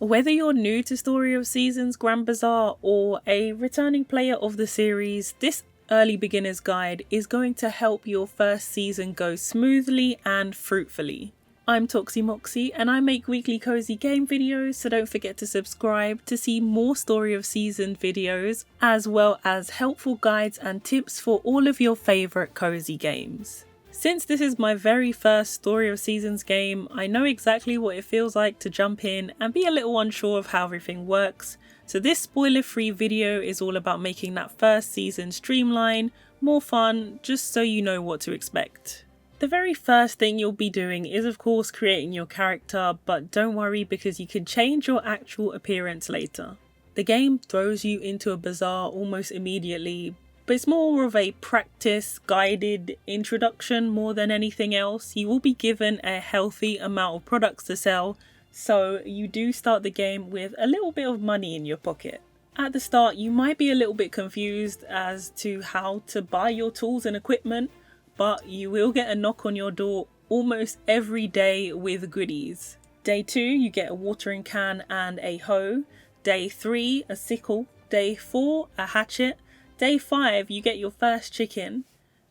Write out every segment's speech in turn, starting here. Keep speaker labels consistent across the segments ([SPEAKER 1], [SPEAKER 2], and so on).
[SPEAKER 1] Whether you're new to Story of Seasons Grand Bazaar or a returning player of the series, this early beginner's guide is going to help your first season go smoothly and fruitfully. I'm Toxi and I make weekly cozy game videos, so don't forget to subscribe to see more Story of Season videos, as well as helpful guides and tips for all of your favourite cozy games. Since this is my very first Story of Seasons game, I know exactly what it feels like to jump in and be a little unsure of how everything works, so this spoiler-free video is all about making that first season streamline, more fun, just so you know what to expect. The very first thing you'll be doing is of course creating your character, but don't worry because you can change your actual appearance later. The game throws you into a bazaar almost immediately, but it's more of a practice guided introduction more than anything else. You will be given a healthy amount of products to sell, so you do start the game with a little bit of money in your pocket. At the start you might be a little bit confused as to how to buy your tools and equipment, but you will get a knock on your door almost every day with goodies. Day 2 you get a watering can and a hoe. Day 3 a sickle. Day 4 a hatchet. Day 5 you get your first chicken.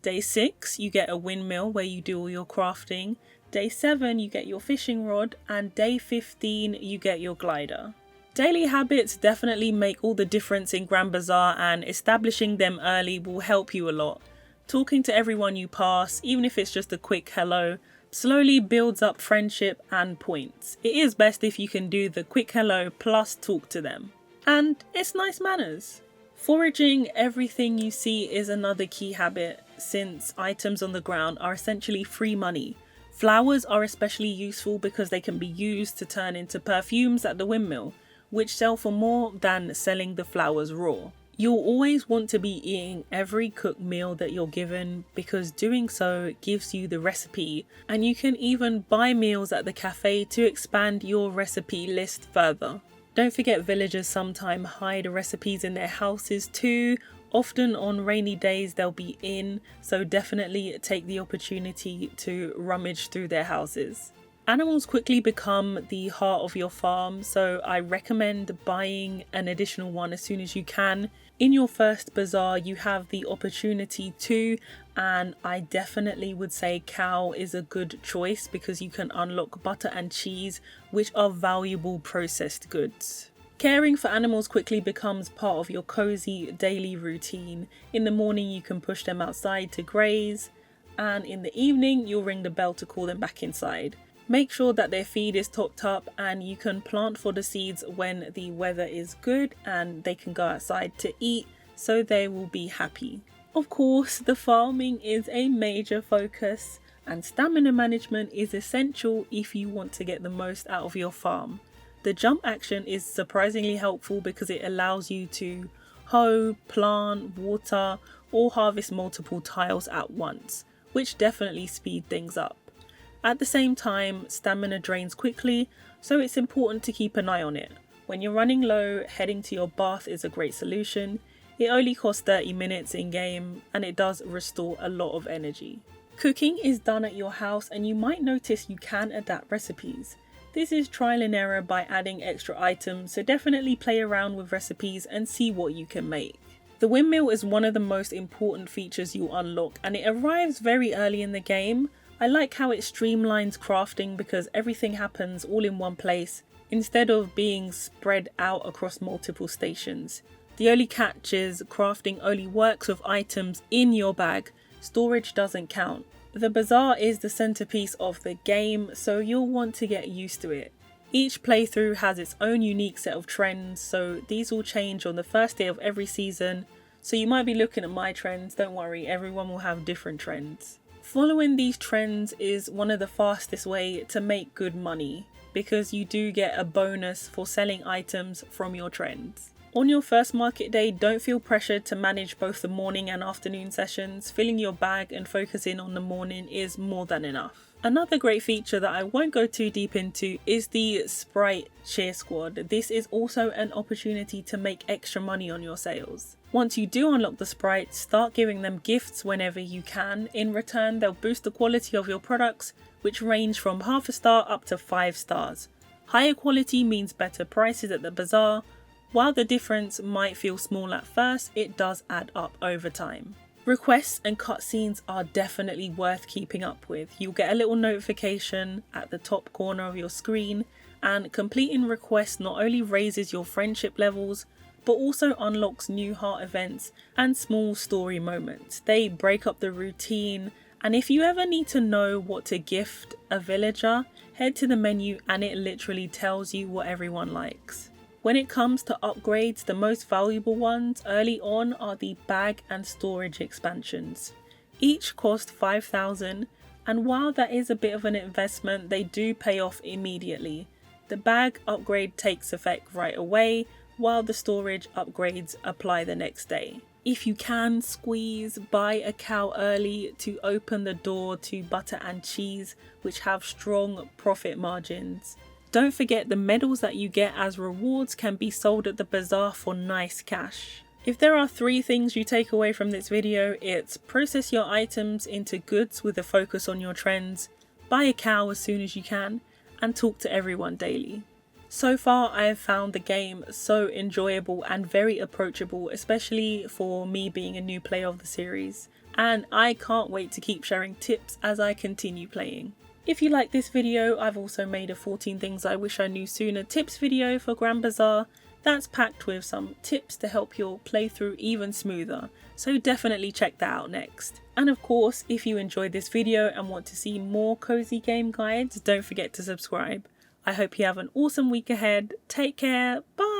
[SPEAKER 1] Day 6 you get a windmill where you do all your crafting. Day 7 you get your fishing rod, and day 15 you get your glider. Daily habits definitely make all the difference in Grand Bazaar, and establishing them early will help you a lot. Talking to everyone you pass, even if it's just a quick hello, slowly builds up friendship and points. It is best if you can do the quick hello plus talk to them. And it's nice manners. Foraging everything you see is another key habit, since items on the ground are essentially free money. Flowers are especially useful because they can be used to turn into perfumes at the windmill, which sell for more than selling the flowers raw. You'll always want to be eating every cooked meal that you're given because doing so gives you the recipe, and you can even buy meals at the cafe to expand your recipe list further. Don't forget villagers sometimes hide recipes in their houses too. Often on rainy days they'll be in, so definitely take the opportunity to rummage through their houses. Animals quickly become the heart of your farm, so I recommend buying an additional one as soon as you can. In your first bazaar you have the opportunity to, and I definitely would say cow is a good choice because you can unlock butter and cheese, which are valuable processed goods. Caring for animals quickly becomes part of your cozy daily routine. In the morning you can push them outside to graze, and in the evening you'll ring the bell to call them back inside. Make sure that their feed is topped up, and you can plant for the seeds when the weather is good and they can go outside to eat, so they will be happy. Of course, the farming is a major focus, and stamina management is essential if you want to get the most out of your farm. The jump action is surprisingly helpful because it allows you to hoe, plant, water, or harvest multiple tiles at once, which definitely speed things up. At the same time, stamina drains quickly, so it's important to keep an eye on it. When you're running low, heading to your bath is a great solution. It only costs 30 minutes in game, and it does restore a lot of energy. Cooking is done at your house, and you might notice you can adapt recipes. This is trial and error by adding extra items, so definitely play around with recipes and see what you can make. The windmill is one of the most important features you unlock, and it arrives very early in the game. I like how it streamlines crafting because everything happens all in one place instead of being spread out across multiple stations. The only catch is crafting only works with items in your bag. Storage doesn't count. The bazaar is the centerpiece of the game, so you'll want to get used to it. Each playthrough has its own unique set of trends, so these will change on the first day of every season. So you might be looking at my trends, don't worry, everyone will have different trends. Following these trends is one of the fastest way to make good money, because you do get a bonus for selling items from your trends. On your first market day, don't feel pressured to manage both the morning and afternoon sessions. Filling your bag and focusing on the morning is more than enough. Another great feature that I won't go too deep into is the Sprite cheer squad. This is also an opportunity to make extra money on your sales. Once you do unlock the Sprites, start giving them gifts whenever you can. In return, they'll boost the quality of your products, which range from half a star up to 5 stars. Higher quality means better prices at the bazaar. While the difference might feel small at first, it does add up over time. Requests and cutscenes are definitely worth keeping up with. You'll get a little notification at the top corner of your screen, and completing requests not only raises your friendship levels, but also unlocks new heart events and small story moments. They break up the routine, and if you ever need to know what to gift a villager, head to the menu and it literally tells you what everyone likes. When it comes to upgrades, the most valuable ones early on are the bag and storage expansions. Each cost 5,000, and while that is a bit of an investment, they do pay off immediately. The bag upgrade takes effect right away, while the storage upgrades apply the next day. If you can squeeze, buy a cow early to open the door to butter and cheese, which have strong profit margins. Don't forget the medals that you get as rewards can be sold at the bazaar for nice cash. If there are 3 things you take away from this video, it's process your items into goods with a focus on your trends, buy a cow as soon as you can, and talk to everyone daily. So far I have found the game so enjoyable and very approachable, especially for me being a new player of the series, and I can't wait to keep sharing tips as I continue playing. If you like this video, I've also made a 14 things I wish I knew sooner tips video for Grand Bazaar that's packed with some tips to help your playthrough even smoother, so definitely check that out next. And of course, if you enjoyed this video and want to see more cozy game guides, don't forget to subscribe. I hope you have an awesome week ahead. Take care, bye!